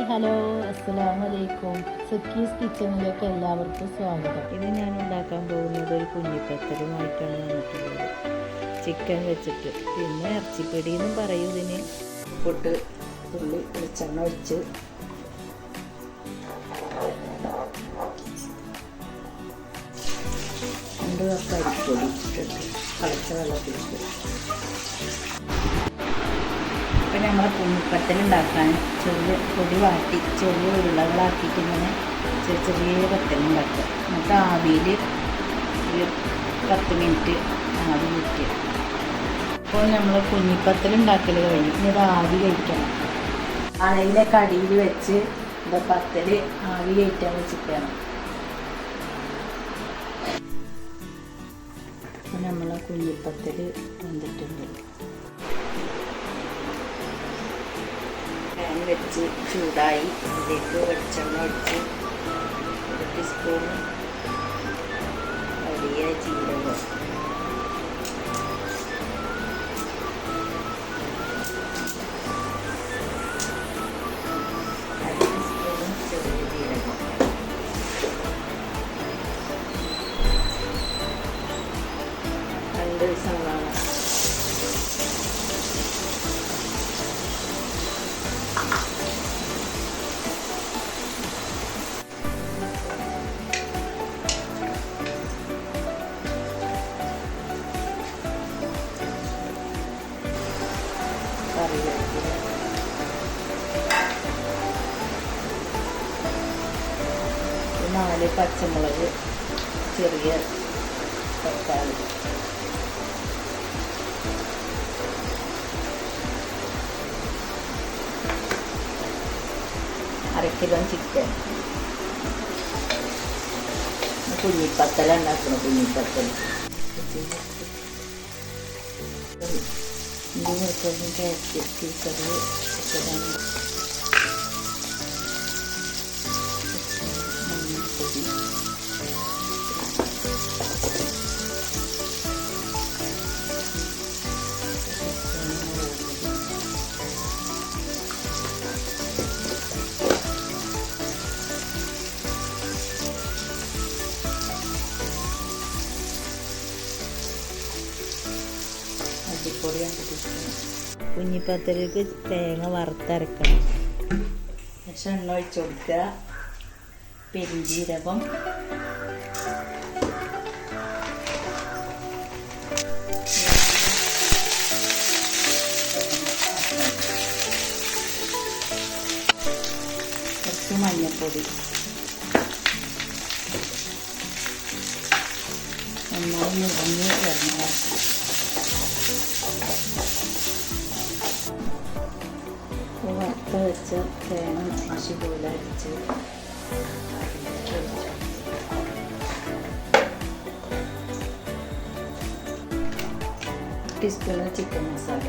Hello, അസ്സലാമലൈക്കും. സക്കീസ് കിച്ചണിലേക്ക് എല്ലാവർക്കും സ്വാഗതം. ഇത് ഞാൻ ഉണ്ടാക്കാൻ പോകുന്നത് ഒരു കുഞ്ഞിപ്പത്തലുമായിട്ടാണ് വന്നിട്ടുള്ളത്. ചിക്കൻ വെച്ചിട്ട്, പിന്നെ ഇറച്ചിപ്പൊടി എന്നും പറയും ഇതിന്. പൊട്ട് തുള്ളി വെളിച്ചെണ്ണ ഒഴിച്ച് രണ്ട് കപ്പ് അരിപ്പൊടി ഇട്ടിട്ട് കളിച്ച വെള്ളത്തിലിട്ട്. ഇപ്പം നമ്മൾ കുഞ്ഞിപ്പത്തലുണ്ടാക്കാൻ ചെറിയ പൊടി വാട്ടി ചെറിയ ഉരുളകളാക്കിയിട്ട് ഇങ്ങനെ ചെറിയ പത്തലുണ്ടാക്കുക. എന്നിട്ട് ആവിയിൽ ഒരു 10 മിനിറ്റ് ആവി വയ്ക്കുക. അപ്പോൾ നമ്മൾ കുഞ്ഞിപ്പത്തലുണ്ടാക്കൽ കഴിഞ്ഞു. ഇനി ഇത് ആവി കഴിക്കണം. അടയിലേക്ക് അടിയിൽ വെച്ച് പത്തൽ ആവി കയറ്റാൻ വെച്ചിട്ടാണ്. അപ്പോൾ നമ്മളെ കുഞ്ഞിപ്പത്തൽ വന്നിട്ടുണ്ട്. പാൻ വെച്ച് ചൂടായി അതിലേക്ക് വെളിച്ചെണ്ണ ഒഴിച്ച് 1 ടീസ്പൂൺ വലിയ ജീരകം, 1 ടീസ്പൂൺ ചെറിയ ജീരകം, 2 സവാള, കറിവേപ്പില, 4 പച്ചമുളക്, ചെറിയ തക്കാളി, അര കിലോ ചിക്കൻ. കുഞ്ഞിപ്പത്തല ഉണ്ടാക്കണം. കുഞ്ഞിപ്പത്തൽ വെളുത്തുള്ളിയും ക്യാരറ്റ് ടീച്ചറ് മഞ്ഞൾപ്പൊടി, അരിപ്പൊടി 2 ടീസ്പൂൺ. കുഞ്ഞിപ്പത്തലേക്ക് തേങ്ങ വറുത്തരക്കണം. ശേഷം എണ്ണ ഒഴിച്ച് കൊടുക്കുക. പെരുംജീരകം, കുറച്ച് മഞ്ഞൾപ്പൊടി, നന്നായി നിറഞ്ഞ് വരണം. വറുത്ത് വെച്ച തേങ്ങ മഷി പോലെ അരിച്ച് ടീസ്പൂൺ ചിക്കൻ മസാല,